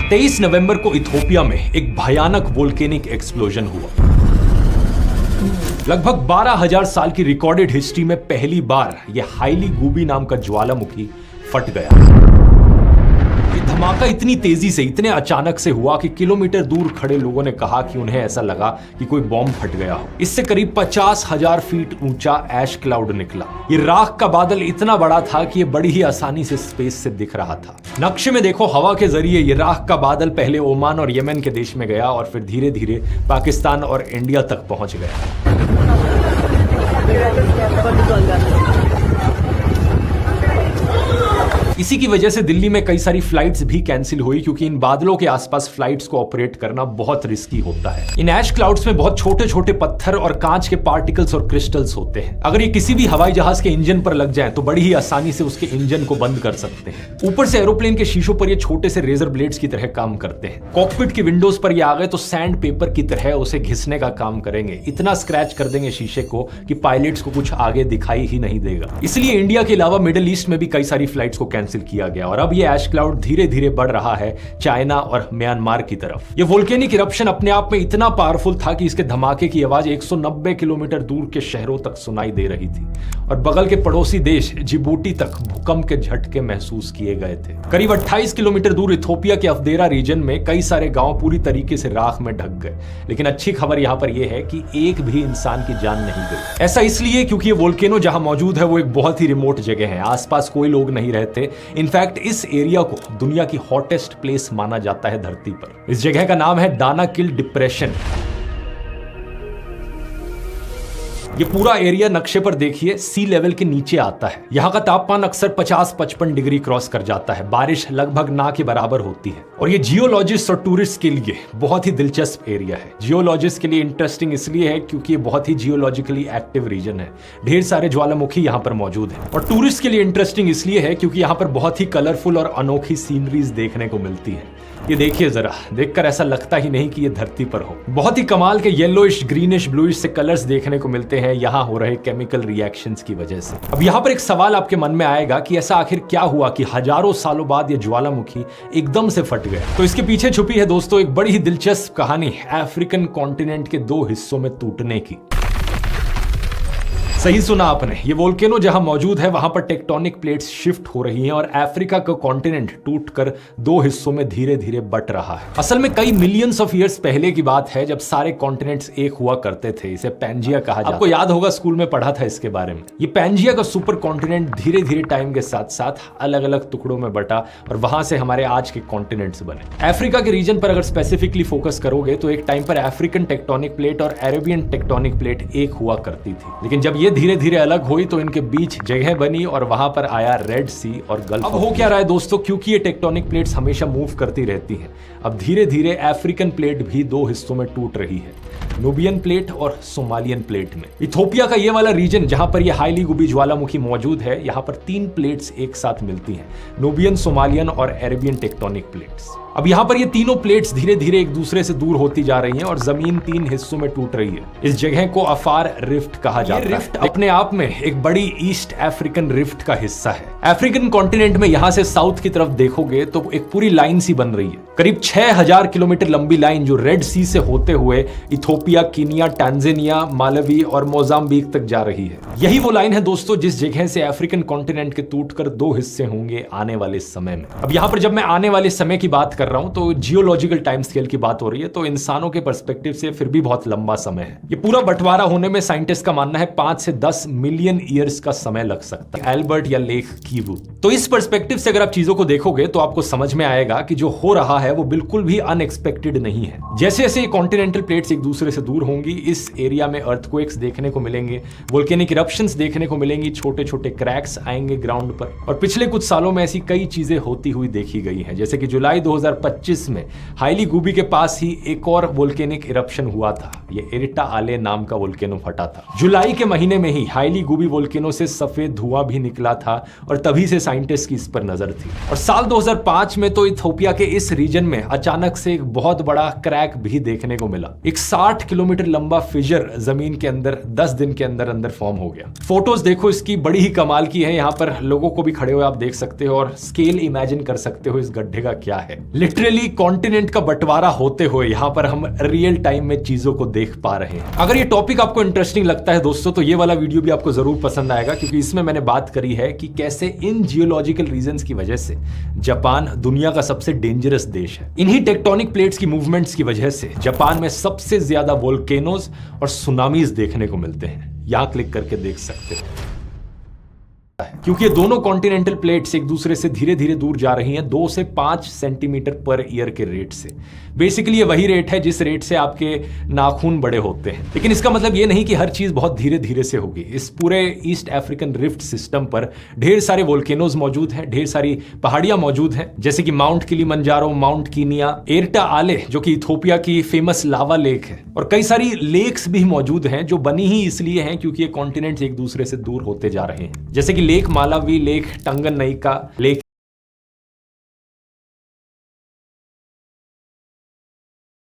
23 नवंबर को इथियोपिया में एक भयानक वोल्केनिक एक्सप्लोजन हुआ। लगभग 12,000 साल की रिकॉर्डेड हिस्ट्री में पहली बार यह हाईली गूबी नाम का ज्वालामुखी फट गया। ये धमाका इतनी तेजी से, इतने अचानक से हुआ कि किलोमीटर दूर खड़े लोगों ने कहा कि उन्हें ऐसा लगा कि कोई बॉम्ब फट गया हो। इससे करीब 50,000 फीट ऊंचा ऐश क्लाउड निकला। ये राख का बादल इतना बड़ा था कि ये बड़ी ही आसानी से स्पेस से दिख रहा था। नक्शे में देखो, हवा के जरिए ये राख का बादल पहले ओमान और यमन के देश में गया और फिर धीरे धीरे पाकिस्तान और इंडिया तक पहुंच गया। इसी की वजह से दिल्ली में कई सारी फ्लाइट्स भी कैंसिल हुई, क्योंकि इन बादलों के आसपास फ्लाइट्स को ऑपरेट करना बहुत रिस्की होता है। इन ऐश क्लाउड्स में बहुत छोटे छोटे पत्थर और कांच के पार्टिकल्स और क्रिस्टल्स होते हैं। अगर ये किसी भी हवाई जहाज के इंजन पर लग जाए तो बड़ी ही आसानी से उसके इंजन को बंद कर सकते हैं। ऊपर से एरोप्लेन के शीशों पर ये छोटे से रेजर ब्लेड्स की तरह काम करते हैं। कॉकपिट की विंडोज पर ये आ गए तो सैंड पेपर की तरह उसे घिसने का काम करेंगे। इतना स्क्रैच कर देंगे शीशे को कि पायलट्स को कुछ आगे दिखाई ही नहीं देगा। इसलिए इंडिया के अलावा मिडिल ईस्ट में भी कई सारी फ्लाइट्स को कैंसिल किया गया और अब ये ऐश क्लाउड धीरे धीरे बढ़ रहा है चाइना और म्यांमार की तरफ। ये वोल्केनिक इरप्शन अपने आप में इतना पावरफुल था कि इसके धमाके की आवाज 190 किलोमीटर दूर के शहरों तक सुनाई दे रही थी और बगल के पड़ोसी देश जिबूटी तक भूकंप के झटके महसूस किए गए थे। करीब 28 किलोमीटर दूर इथियोपिया के अफदेरा रीजन में कई सारे गांव पूरी तरीके से राख में ढक गए, लेकिन अच्छी खबर यहां पर यह है कि एक भी इंसान की जान नहीं गई। ऐसा इसलिए क्योंकि ये वोल्केनो जहां मौजूद है वो एक बहुत ही रिमोट जगह है। आसपास कोई लोग नहीं रहते। इनफैक्ट इस एरिया को दुनिया की हॉटेस्ट प्लेस माना जाता है धरती पर। इस जगह का नाम है दानाकिल डिप्रेशन। ये पूरा एरिया नक्शे पर देखिए सी लेवल के नीचे आता है। यहाँ का तापमान अक्सर 50-55 डिग्री क्रॉस कर जाता है। बारिश लगभग ना के बराबर होती है और ये जियोलॉजिस्ट और टूरिस्ट के लिए बहुत ही दिलचस्प एरिया है। जियोलॉजिस्ट के लिए इंटरेस्टिंग इसलिए है क्योंकि ये बहुत ही जियोलॉजिकली एक्टिव रीजन है। ढेर सारे ज्वालामुखी यहाँ पर मौजूद है। और टूरिस्ट के लिए इंटरेस्टिंग इसलिए है क्योंकि यहाँ पर बहुत ही कलरफुल और अनोखी सीनरीज देखने को मिलती है। ये देखिए जरा, देखकर ऐसा लगता ही नहीं कि ये धरती पर हो। बहुत ही कमाल के येलोइश, ग्रीनिश, ब्लूइश से कलर्स देखने को मिलते हैं यहाँ हो रहे केमिकल रिएक्शंस की वजह से। अब यहाँ पर एक सवाल आपके मन में आएगा कि ऐसा आखिर क्या हुआ कि हजारों सालों बाद ये ज्वालामुखी एकदम से फट गया। तो इसके पीछे छुपी है दोस्तों एक बड़ी ही दिलचस्प कहानी अफ्रीकन कॉन्टिनेंट के 2 हिस्सों में टूटने की। सही सुना आपने, ये वोल्केनो जहां मौजूद है वहां पर टेक्टोनिक प्लेट्स शिफ्ट हो रही हैं और अफ्रीका का कॉन्टिनेंट टूटकर 2 हिस्सों में धीरे धीरे बट रहा है। असल में कई मिलियंस ऑफ ईयर्स पहले की बात है जब सारे कॉन्टिनेंट्स एक हुआ करते थे। इसे पैंजिया कहा जाता है। आपको याद होगा स्कूल में पढ़ा था इसके बारे में। ये पैंजिया का सुपर कॉन्टिनेंट धीरे धीरे टाइम के साथ साथ अलग अलग टुकड़ों में बटा और वहां से हमारे आज के कॉन्टिनेंट्स बने। अफ्रीका के रीजन पर अगर स्पेसिफिकली फोकस करोगे तो एक टाइम पर अफ्रीकन टेक्टोनिक प्लेट और अरेबियन टेक्टोनिक प्लेट एक हुआ करती थी, लेकिन जब ये धीरे धीरे अलग हुई तो इनके बीच जगह बनी और वहां पर आया रेड सी और गल्फ। अब हो क्या रहा है दोस्तों, क्योंकि ये टेक्टोनिक प्लेट्स हमेशा मूव करती रहती हैं, अब धीरे धीरे अफ्रीकन प्लेट भी 2 हिस्सों में टूट रही है, नूबियन प्लेट और सोमालियन प्लेट में। इथियोपिया का ये वाला रीजन जहां पर ये हाईली गुबी ज्वालामुखी मौजूद है, यहां पर 3 प्लेट्स एक साथ मिलती हैं, नूबियन, सोमालियन और अरेबियन टेक्टोनिक प्लेट्स। अब यहां पर ये तीनों प्लेट्स धीरे धीरे एक दूसरे से दूर होती जा रही हैं और जमीन 3 हिस्सों में टूट रही है। इस जगह को अफार रिफ्ट कहा जाता है। रिफ्ट अपने आप में एक बड़ी ईस्ट अफ्रीकन रिफ्ट का हिस्सा है। अफ्रीकन कॉन्टिनेंट में यहां से साउथ की तरफ देखोगे तो एक पूरी लाइन सी बन रही है, करीब 6000 किलोमीटर लंबी लाइन जो रेड सी से होते हुए इथियोपिया, कीनिया, टांजानिया, मालवी और मोजाम्बिक तक जा रही है। यही वो लाइन है दोस्तों जिस जगह से अफ्रीकन कॉन्टिनेंट के टूटकर 2 हिस्से होंगे आने वाले समय में। अब यहां पर जब मैं आने वाले समय की बात कर रहा हूं तो जियोलॉजिकल टाइम स्केल की बात हो रही है, तो इंसानों के पर्सपेक्टिव से फिर भी बहुत लंबा समय है। ये पूरा बंटवारा होने में साइंटिस्ट का मानना है 5 से 10 मिलियन ईयर्स का समय लग सकता है। एल्बर्ट या लेख कीवू। तो इस पर्सपेक्टिव से अगर आप चीजों को देखोगे तो आपको समझ में आएगा कि जो हो रहा है वो बिल्कुल भी अनएक्सपेक्टेड नहीं है। जैसे जैसे कॉन्टिनेंटल प्लेट्स एक दूसरे से दूर होंगी, इस एरिया में अर्थक्वेक्स देखने को मिलेंगे, वोल्केनिक इरप्शंस देखने को मिलेंगी, छोटे छोटे क्रैक्स आएंगे ग्राउंड पर। और पिछले कुछ सालों में ऐसी कई चीजें होती हुई देखी गई हैं, जैसे कि जुलाई 2025 में हाईली गुबी के पास ही एक और वोल्केनिक इरप्शन हुआ था। ये एरिटा आले नाम का वोल्केनो फटा था। जुलाई के महीने में ही हाईली गुबी वोल्केनो से सफेद धुआं भी निकला था और तभी से साइंटिस्ट की इस पर नजर थी। और साल 2005 में तो इथियोपिया के इस रीजन में अचानक से एक बहुत बड़ा क्रैक भी देखने को मिला। एक 60 किलोमीटर लंबा फिजर जमीन के अंदर 10 दिन के अंदर अंदर फॉर्म हो गया। फोटोज देखो इसकी, बड़ी ही कमाल की है। यहाँ पर लोगों को भी खड़े हुए आप देख सकते हो और स्केल इमेजिन कर सकते हो इस गड्ढे का क्या है। लिटरली कॉन्टिनेंट का बंटवारा होते हुए यहां पर हम रियल टाइम में चीजों को देख पा रहे हैं। अगर ये टॉपिक आपको इंटरेस्टिंग लगता है दोस्तों, तो ये वाला वीडियो भी आपको जरूर पसंद आएगा, क्योंकि इसमें मैंने बात करी है कि कैसे इन जियोलॉजिकल रीजंस की वजह से जापान दुनिया का सबसे डेंजरस देश है। इन्हीं टेक्टोनिक प्लेट्स की मूवमेंट्स की वजह से जापान में सबसे ज्यादा वोल्केनोज और सुनामीज देखने को मिलते हैं। यहां क्लिक करके देख सकते हैं। क्योंकि ये दोनों कॉन्टिनेंटल प्लेट्स एक दूसरे से धीरे धीरे दूर जा रही हैं 2 से 5 सेंटीमीटर पर ईयर के रेट से। बेसिकली ये वही रेट है जिस रेट से आपके नाखून बड़े होते हैं। लेकिन इसका मतलब ये नहीं कि हर चीज बहुत धीरे धीरे से होगी। इस पूरे ईस्ट अफ्रीकन रिफ्ट सिस्टम पर ढेर सारे वोल्केनोज मौजूद हैं, ढेर सारी पहाड़ियां मौजूद हैं, जैसे कि mount Kilimanjaro, mount Kenya, Erta आले जो कि इथोपिया की फेमस लावा लेक है, और कई सारी लेक्स भी मौजूद हैं जो बनी ही इसलिए हैं क्योंकि ये कॉन्टिनेंट्स एक दूसरे से दूर होते जा रहे हैं, जैसे कि लेक मालावी, लेक टंगनयिका, लेक